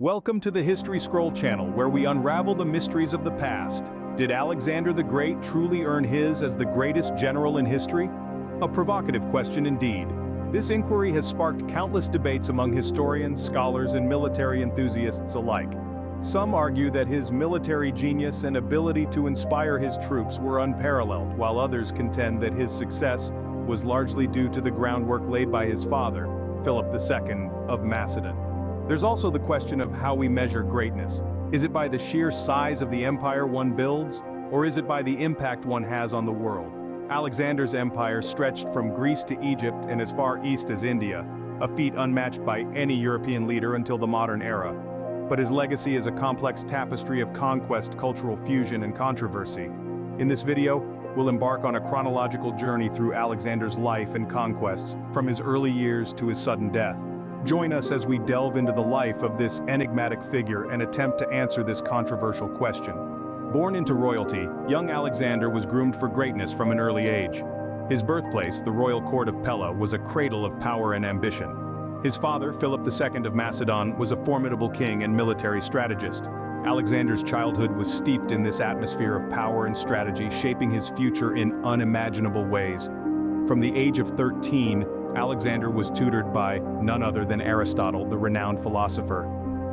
Welcome to the History Scroll channel, where we unravel the mysteries of the past. Did Alexander the Great truly earn his as the greatest general in history? A provocative question indeed. This inquiry has sparked countless debates among historians, scholars, and military enthusiasts alike. Some argue that his military genius and ability to inspire his troops were unparalleled, while others contend that his success was largely due to the groundwork laid by his father, Philip II of Macedon. There's also the question of how we measure greatness. Is it by the sheer size of the empire one builds, or is it by the impact one has on the world? Alexander's empire stretched from Greece to Egypt and as far east as India, a feat unmatched by any European leader until the modern era. But his legacy is a complex tapestry of conquest, cultural fusion, and controversy. In this video, we'll embark on a chronological journey through Alexander's life and conquests, from his early years to his sudden death. Join us as we delve into the life of this enigmatic figure and attempt to answer this controversial question. Born into royalty, young Alexander was groomed for greatness from an early age. His birthplace, the royal court of Pella, was a cradle of power and ambition. His father, Philip II of Macedon, was a formidable king and military strategist. Alexander's childhood was steeped in this atmosphere of power and strategy, shaping his future in unimaginable ways. From the age of 13, Alexander was tutored by none other than Aristotle, the renowned philosopher.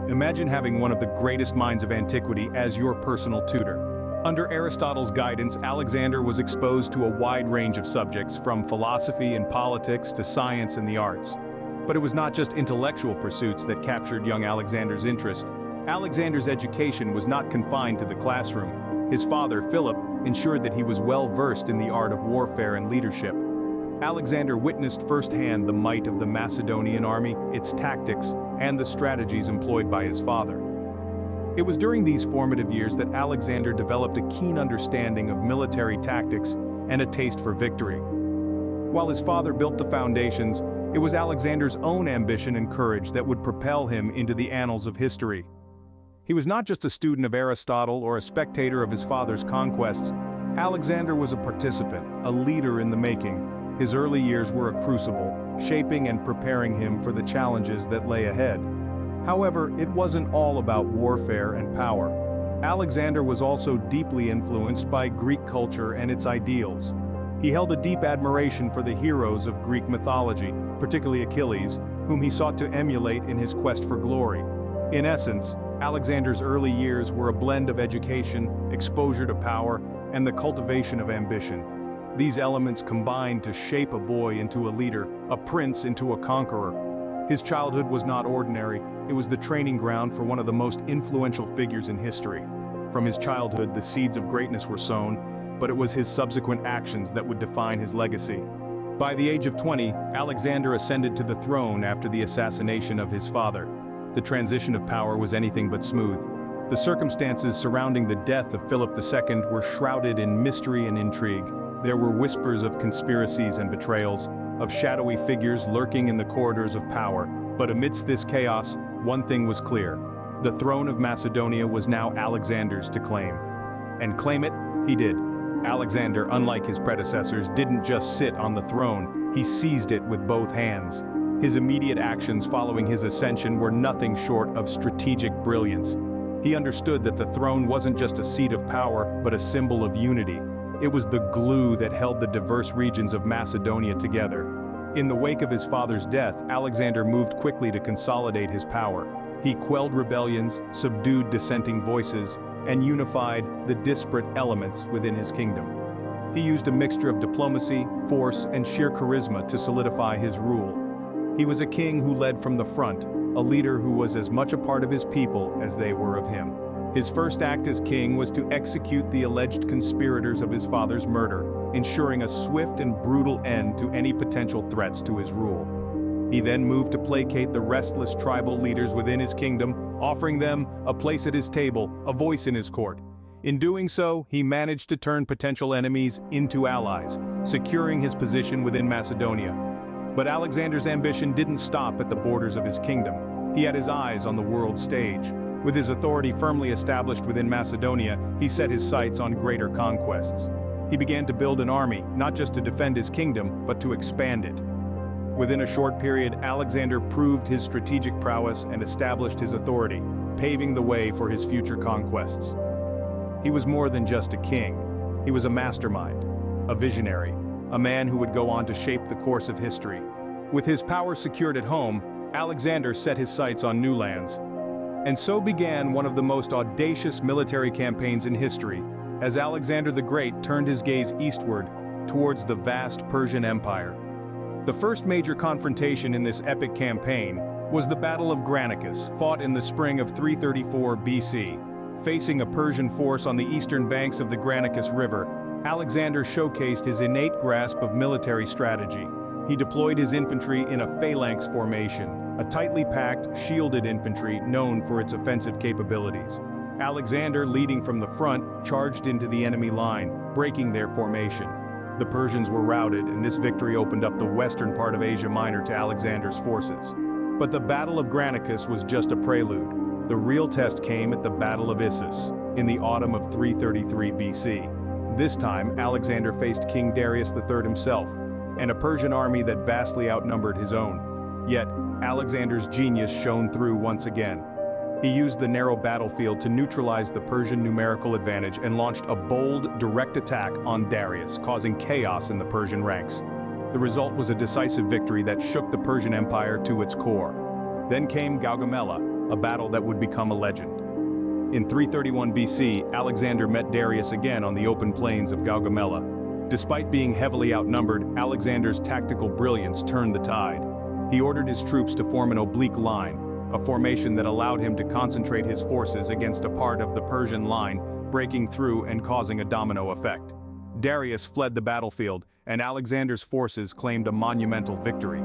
Imagine having one of the greatest minds of antiquity as your personal tutor. Under Aristotle's guidance, Alexander was exposed to a wide range of subjects, from philosophy and politics to science and the arts. But it was not just intellectual pursuits that captured young Alexander's interest. Alexander's education was not confined to the classroom. His father, Philip, ensured that he was well versed in the art of warfare and leadership. Alexander witnessed firsthand the might of the Macedonian army, its tactics, and the strategies employed by his father. It was during these formative years that Alexander developed a keen understanding of military tactics and a taste for victory. While his father built the foundations, it was Alexander's own ambition and courage that would propel him into the annals of history. He was not just a student of Aristotle or a spectator of his father's conquests. Alexander was a participant, a leader in the making. His early years were a crucible, shaping and preparing him for the challenges that lay ahead. However, it wasn't all about warfare and power. Alexander was also deeply influenced by Greek culture and its ideals. He held a deep admiration for the heroes of Greek mythology, particularly Achilles, whom he sought to emulate in his quest for glory. In essence, Alexander's early years were a blend of education, exposure to power, and the cultivation of ambition. These elements combined to shape a boy into a leader, a prince into a conqueror. His childhood was not ordinary. It was the training ground for one of the most influential figures in history. From his childhood, the seeds of greatness were sown, but it was his subsequent actions that would define his legacy. By the age of 20, Alexander ascended to the throne after the assassination of his father. The transition of power was anything but smooth. The circumstances surrounding the death of Philip II were shrouded in mystery and intrigue. There were whispers of conspiracies and betrayals, of shadowy figures lurking in the corridors of power. But amidst this chaos, one thing was clear. The throne of Macedonia was now Alexander's to claim. And claim it, he did. Alexander, unlike his predecessors, didn't just sit on the throne, he seized it with both hands. His immediate actions following his ascension were nothing short of strategic brilliance. He understood that the throne wasn't just a seat of power, but a symbol of unity. It was the glue that held the diverse regions of Macedonia together. In the wake of his father's death, Alexander moved quickly to consolidate his power. He quelled rebellions, subdued dissenting voices, and unified the disparate elements within his kingdom. He used a mixture of diplomacy, force, and sheer charisma to solidify his rule. He was a king who led from the front, a leader who was as much a part of his people as they were of him. His first act as king was to execute the alleged conspirators of his father's murder, ensuring a swift and brutal end to any potential threats to his rule. He then moved to placate the restless tribal leaders within his kingdom, offering them a place at his table, a voice in his court. In doing so, he managed to turn potential enemies into allies, securing his position within Macedonia. But Alexander's ambition didn't stop at the borders of his kingdom. He had his eyes on the world stage. With his authority firmly established within Macedonia, he set his sights on greater conquests. He began to build an army, not just to defend his kingdom, but to expand it. Within a short period, Alexander proved his strategic prowess and established his authority, paving the way for his future conquests. He was more than just a king. He was a mastermind, a visionary, a man who would go on to shape the course of history. With his power secured at home, Alexander set his sights on new lands. And so began one of the most audacious military campaigns in history, as Alexander the Great turned his gaze eastward towards the vast Persian Empire. The first major confrontation in this epic campaign was the Battle of Granicus, fought in the spring of 334 BC. Facing a Persian force on the eastern banks of the Granicus River, Alexander showcased his innate grasp of military strategy. He deployed his infantry in a phalanx formation, a tightly packed, shielded infantry known for its offensive capabilities. Alexander, leading from the front, charged into the enemy line, breaking their formation. The Persians were routed, and this victory opened up the western part of Asia Minor to Alexander's forces. But the Battle of Granicus was just a prelude. The real test came at the Battle of Issus, in the autumn of 333 BC. This time, Alexander faced King Darius III himself, and a Persian army that vastly outnumbered his own. Yet, Alexander's genius shone through once again. He used the narrow battlefield to neutralize the Persian numerical advantage and launched a bold, direct attack on Darius, causing chaos in the Persian ranks. The result was a decisive victory that shook the Persian Empire to its core. Then came Gaugamela, a battle that would become a legend. In 331 BC, Alexander met Darius again on the open plains of Gaugamela. Despite being heavily outnumbered, Alexander's tactical brilliance turned the tide. He ordered his troops to form an oblique line, a formation that allowed him to concentrate his forces against a part of the Persian line, breaking through and causing a domino effect. Darius fled the battlefield, and Alexander's forces claimed a monumental victory.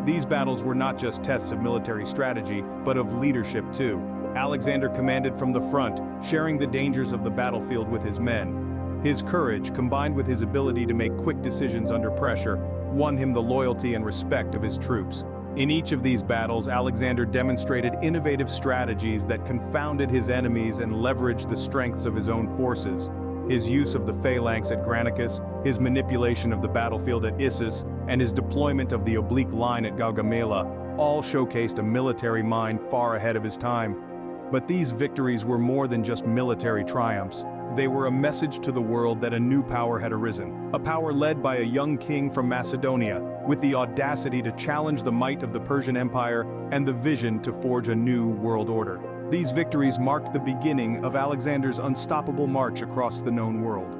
These battles were not just tests of military strategy, but of leadership too. Alexander commanded from the front, sharing the dangers of the battlefield with his men. His courage, combined with his ability to make quick decisions under pressure, won him the loyalty and respect of his troops. In each of these battles, Alexander demonstrated innovative strategies that confounded his enemies and leveraged the strengths of his own forces. His use of the phalanx at Granicus, his manipulation of the battlefield at Issus, and his deployment of the oblique line at Gaugamela all showcased a military mind far ahead of his time. But these victories were more than just military triumphs. They were a message to the world that a new power had arisen, a power led by a young king from Macedonia, with the audacity to challenge the might of the Persian Empire and the vision to forge a new world order. These victories marked the beginning of Alexander's unstoppable march across the known world.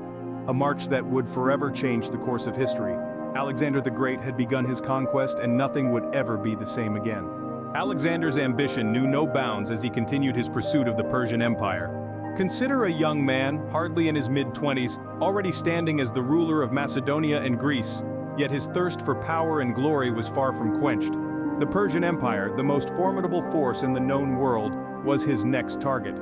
A march that would forever change the course of history. Alexander the Great had begun his conquest, and nothing would ever be the same again. Alexander's ambition knew no bounds as he continued his pursuit of the Persian Empire. Consider a young man, hardly in his mid-20s, already standing as the ruler of Macedonia and Greece, yet his thirst for power and glory was far from quenched. The Persian Empire, the most formidable force in the known world, was his next target.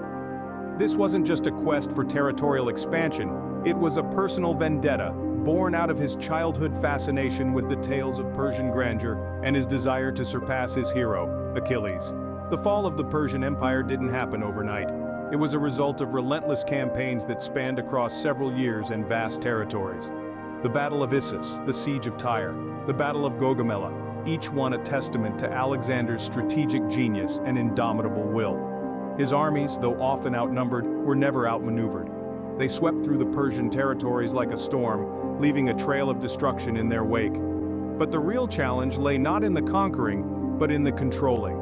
This wasn't just a quest for territorial expansion, it was a personal vendetta, born out of his childhood fascination with the tales of Persian grandeur and his desire to surpass his hero, Achilles. The fall of the Persian Empire didn't happen overnight. It was a result of relentless campaigns that spanned across several years and vast territories. The Battle of Issus, the Siege of Tyre, the Battle of Gaugamela, each one a testament to Alexander's strategic genius and indomitable will. His armies, though often outnumbered, were never outmaneuvered. They swept through the Persian territories like a storm, leaving a trail of destruction in their wake. But the real challenge lay not in the conquering, but in the controlling.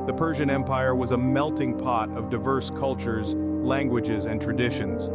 The Persian Empire was a melting pot of diverse cultures, languages, and traditions.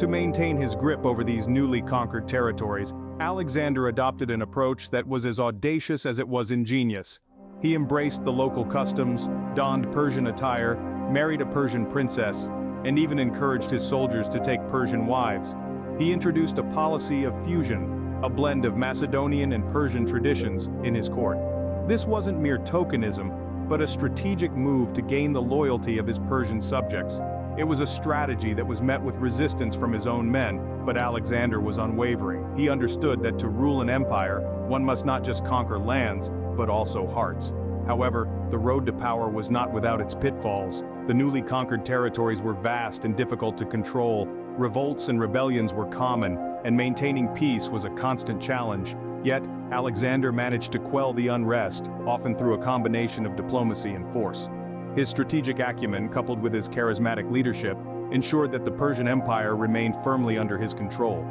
To maintain his grip over these newly conquered territories, Alexander adopted an approach that was as audacious as it was ingenious. He embraced the local customs, donned Persian attire, married a Persian princess, and even encouraged his soldiers to take Persian wives. He introduced a policy of fusion, a blend of Macedonian and Persian traditions, in his court. This wasn't mere tokenism, but a strategic move to gain the loyalty of his Persian subjects. It was a strategy that was met with resistance from his own men, but Alexander was unwavering. He understood that to rule an empire, one must not just conquer lands, but also hearts. However, the road to power was not without its pitfalls. The newly conquered territories were vast and difficult to control. Revolts and rebellions were common, and maintaining peace was a constant challenge. Yet, Alexander managed to quell the unrest, often through a combination of diplomacy and force. His strategic acumen, coupled with his charismatic leadership, ensured that the Persian Empire remained firmly under his control.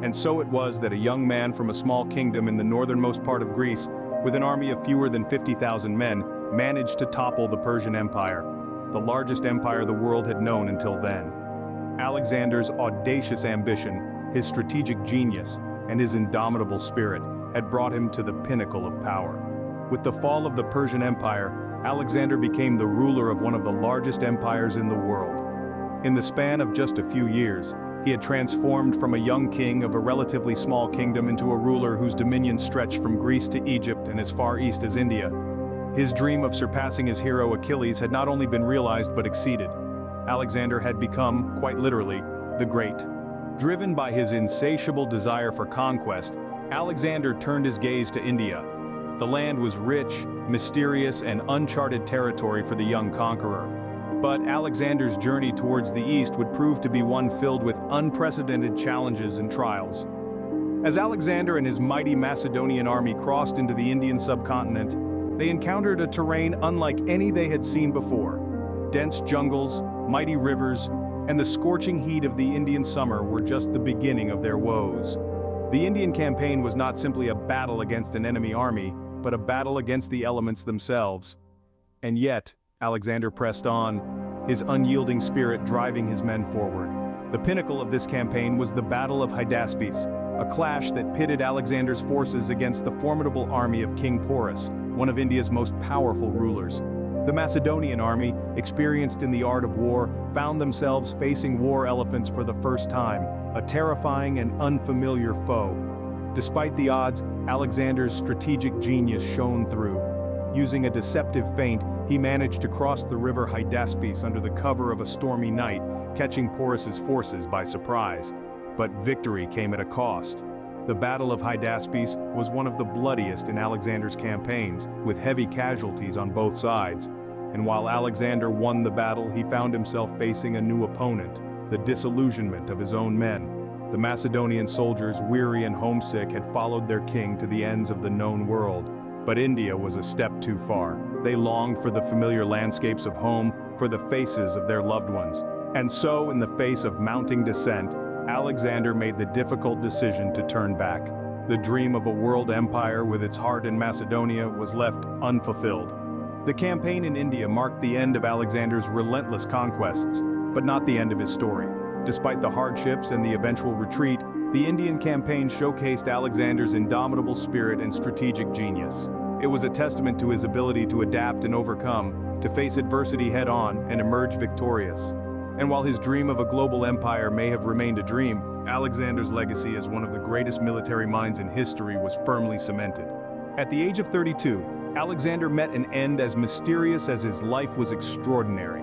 And so it was that a young man from a small kingdom in the northernmost part of Greece, with an army of fewer than 50,000 men, managed to topple the Persian Empire, the largest empire the world had known until then. Alexander's audacious ambition, his strategic genius, and his indomitable spirit had brought him to the pinnacle of power. With the fall of the Persian Empire, Alexander became the ruler of one of the largest empires in the world. In the span of just a few years, he had transformed from a young king of a relatively small kingdom into a ruler whose dominion stretched from Greece to Egypt and as far east as India. His dream of surpassing his hero Achilles had not only been realized but exceeded. Alexander had become, quite literally, the Great. Driven by his insatiable desire for conquest, Alexander turned his gaze to India. The land was rich, mysterious, and uncharted territory for the young conqueror. But Alexander's journey towards the east would prove to be one filled with unprecedented challenges and trials. As Alexander and his mighty Macedonian army crossed into the Indian subcontinent, they encountered a terrain unlike any they had seen before. Dense jungles, mighty rivers, and the scorching heat of the Indian summer were just the beginning of their woes. The Indian campaign was not simply a battle against an enemy army, but a battle against the elements themselves. And yet, Alexander pressed on, his unyielding spirit driving his men forward. The pinnacle of this campaign was the Battle of Hydaspes, a clash that pitted Alexander's forces against the formidable army of King Porus, one of India's most powerful rulers. The Macedonian army, experienced in the art of war, found themselves facing war elephants for the first time, a terrifying and unfamiliar foe. Despite the odds, Alexander's strategic genius shone through. Using a deceptive feint, he managed to cross the river Hydaspes under the cover of a stormy night, catching Porus's forces by surprise. But victory came at a cost. The Battle of Hydaspes was one of the bloodiest in Alexander's campaigns, with heavy casualties on both sides. And while Alexander won the battle, he found himself facing a new opponent, the disillusionment of his own men. The Macedonian soldiers, weary and homesick, had followed their king to the ends of the known world. But India was a step too far. They longed for the familiar landscapes of home, for the faces of their loved ones. And so, in the face of mounting dissent, Alexander made the difficult decision to turn back. The dream of a world empire with its heart in Macedonia was left unfulfilled. The campaign in India marked the end of Alexander's relentless conquests, but not the end of his story. Despite the hardships and the eventual retreat, the Indian campaign showcased Alexander's indomitable spirit and strategic genius. It was a testament to his ability to adapt and overcome, to face adversity head-on and emerge victorious. And while his dream of a global empire may have remained a dream, Alexander's legacy as one of the greatest military minds in history was firmly cemented. At the age of 32, Alexander met an end as mysterious as his life was extraordinary.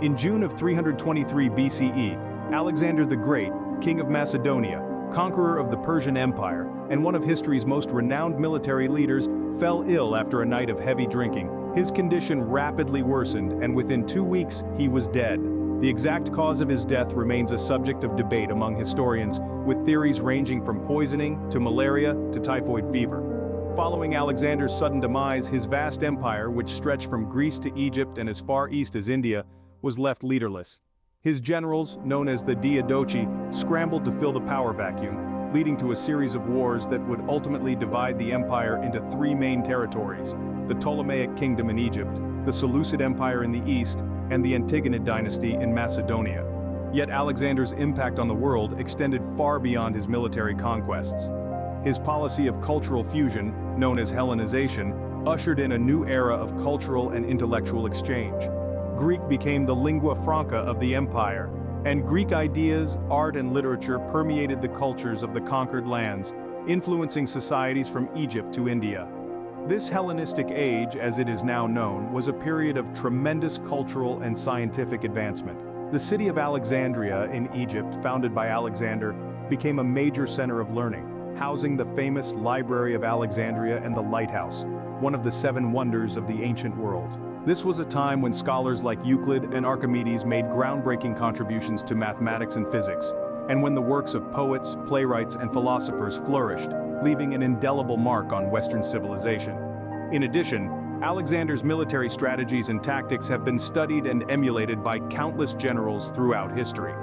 In June of 323 BCE, Alexander the Great, king of Macedonia, conqueror of the Persian Empire, and one of history's most renowned military leaders, fell ill after a night of heavy drinking. His condition rapidly worsened, and within 2 weeks, he was dead. The exact cause of his death remains a subject of debate among historians, with theories ranging from poisoning to malaria to typhoid fever. Following Alexander's sudden demise, his vast empire, which stretched from Greece to Egypt and as far east as India, was left leaderless. His generals, known as the Diadochi, scrambled to fill the power vacuum, leading to a series of wars that would ultimately divide the empire into 3 main territories: the Ptolemaic kingdom in Egypt, the Seleucid Empire in the east, and the Antigonid dynasty in Macedonia. Yet Alexander's impact on the world extended far beyond his military conquests. His policy of cultural fusion, known as Hellenization, ushered in a new era of cultural and intellectual exchange. Greek became the lingua franca of the empire, and Greek ideas, art, and literature permeated the cultures of the conquered lands, influencing societies from Egypt to India. This Hellenistic age, as it is now known, was a period of tremendous cultural and scientific advancement. The city of Alexandria in Egypt, founded by Alexander, became a major center of learning, housing the famous Library of Alexandria and the Lighthouse, one of the 7 wonders of the ancient world. This was a time when scholars like Euclid and Archimedes made groundbreaking contributions to mathematics and physics, and when the works of poets, playwrights, and philosophers flourished, leaving an indelible mark on Western civilization. In addition, Alexander's military strategies and tactics have been studied and emulated by countless generals throughout history.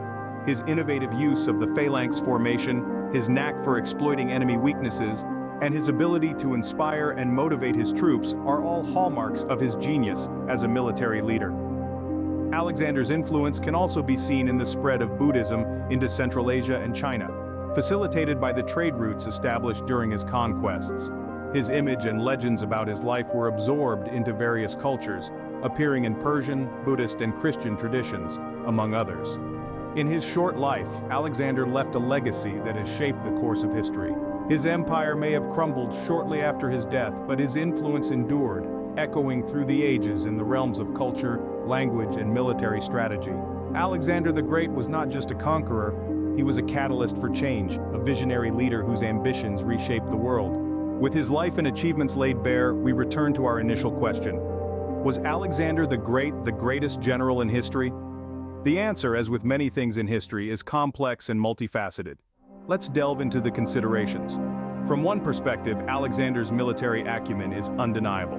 His innovative use of the phalanx formation, his knack for exploiting enemy weaknesses, and his ability to inspire and motivate his troops are all hallmarks of his genius as a military leader. Alexander's influence can also be seen in the spread of Buddhism into Central Asia and China, facilitated by the trade routes established during his conquests. His image and legends about his life were absorbed into various cultures, appearing in Persian, Buddhist, and Christian traditions, among others. In his short life, Alexander left a legacy that has shaped the course of history. His empire may have crumbled shortly after his death, but his influence endured, echoing through the ages in the realms of culture, language, and military strategy. Alexander the Great was not just a conqueror, he was a catalyst for change, a visionary leader whose ambitions reshaped the world. With his life and achievements laid bare, we return to our initial question. Was Alexander the Great the greatest general in history? The answer, as with many things in history, is complex and multifaceted. Let's delve into the considerations. From one perspective, Alexander's military acumen is undeniable.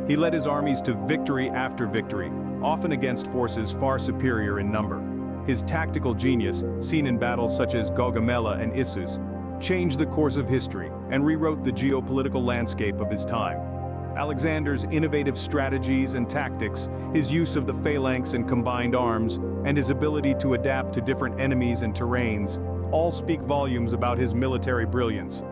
He led his armies to victory after victory, often against forces far superior in number. His tactical genius, seen in battles such as Gaugamela and Issus, changed the course of history and rewrote the geopolitical landscape of his time. Alexander's innovative strategies and tactics, his use of the phalanx and combined arms, and his ability to adapt to different enemies and terrains, all speak volumes about his military brilliance.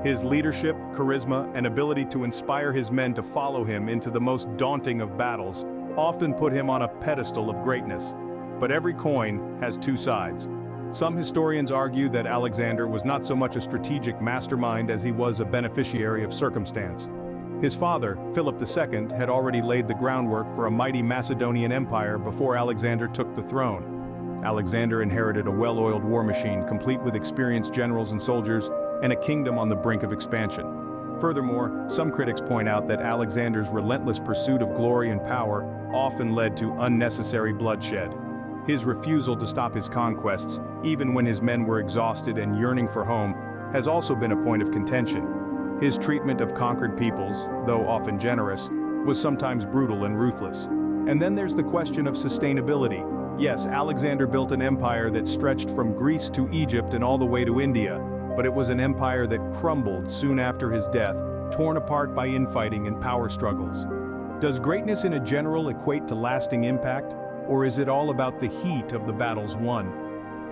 His leadership, charisma, and ability to inspire his men to follow him into the most daunting of battles often put him on a pedestal of greatness. But every coin has two sides. Some historians argue that Alexander was not so much a strategic mastermind as he was a beneficiary of circumstance. His father, Philip II, had already laid the groundwork for a mighty Macedonian empire before Alexander took the throne. Alexander inherited a well-oiled war machine complete with experienced generals and soldiers, and a kingdom on the brink of expansion. Furthermore, some critics point out that Alexander's relentless pursuit of glory and power often led to unnecessary bloodshed. His refusal to stop his conquests, even when his men were exhausted and yearning for home, has also been a point of contention. His treatment of conquered peoples, though often generous, was sometimes brutal and ruthless. And then there's the question of sustainability. Yes, Alexander built an empire that stretched from Greece to Egypt and all the way to India, but it was an empire that crumbled soon after his death, torn apart by infighting and power struggles. Does greatness in a general equate to lasting impact, or is it all about the heat of the battles won?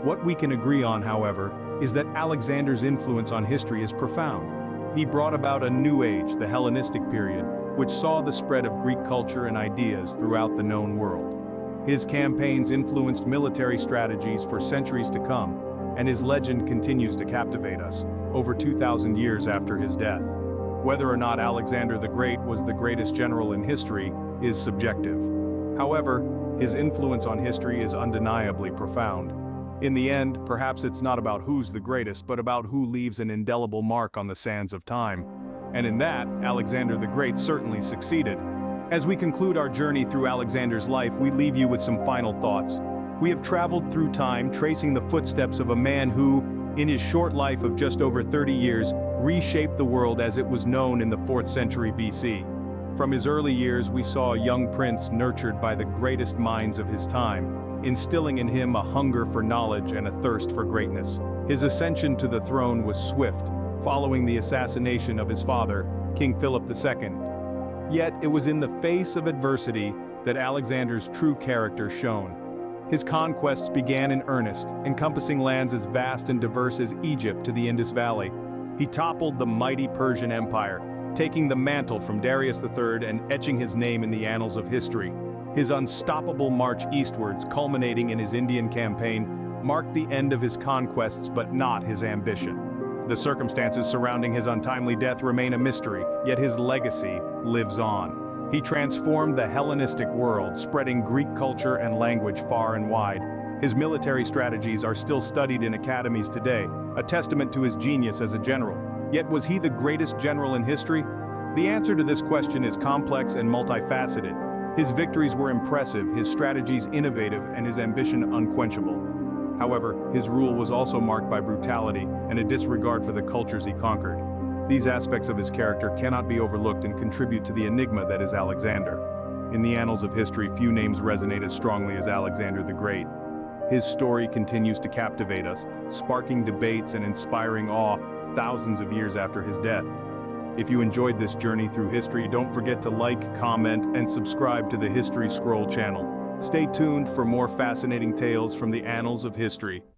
What we can agree on, however, is that Alexander's influence on history is profound. He brought about a new age, the Hellenistic period, which saw the spread of Greek culture and ideas throughout the known world. His campaigns influenced military strategies for centuries to come, and his legend continues to captivate us, over 2,000 years after his death. Whether or not Alexander the Great was the greatest general in history is subjective. However, his influence on history is undeniably profound. In the end, perhaps it's not about who's the greatest, but about who leaves an indelible mark on the sands of time. And in that, Alexander the Great certainly succeeded. As we conclude our journey through Alexander's life, we leave you with some final thoughts. We have traveled through time, tracing the footsteps of a man who, in his short life of just over 30 years, reshaped the world as it was known in the 4th century BC. From his early years, we saw a young prince nurtured by the greatest minds of his time, instilling in him a hunger for knowledge and a thirst for greatness. His ascension to the throne was swift, following the assassination of his father, King Philip II. Yet it was in the face of adversity that Alexander's true character shone. His conquests began in earnest, encompassing lands as vast and diverse as Egypt to the Indus Valley. He toppled the mighty Persian Empire, taking the mantle from Darius III and etching his name in the annals of history. His unstoppable march eastwards, culminating in his Indian campaign, marked the end of his conquests but not his ambition. The circumstances surrounding his untimely death remain a mystery, yet his legacy lives on. He transformed the Hellenistic world, spreading Greek culture and language far and wide. His military strategies are still studied in academies today, a testament to his genius as a general. Yet was he the greatest general in history? The answer to this question is complex and multifaceted. His victories were impressive, his strategies innovative, and his ambition unquenchable. However, his rule was also marked by brutality and a disregard for the cultures he conquered. These aspects of his character cannot be overlooked and contribute to the enigma that is Alexander. In the annals of history, few names resonate as strongly as Alexander the Great. His story continues to captivate us, sparking debates and inspiring awe thousands of years after his death. If you enjoyed this journey through history, don't forget to like, comment, and subscribe to the History Scroll channel. Stay tuned for more fascinating tales from the annals of history.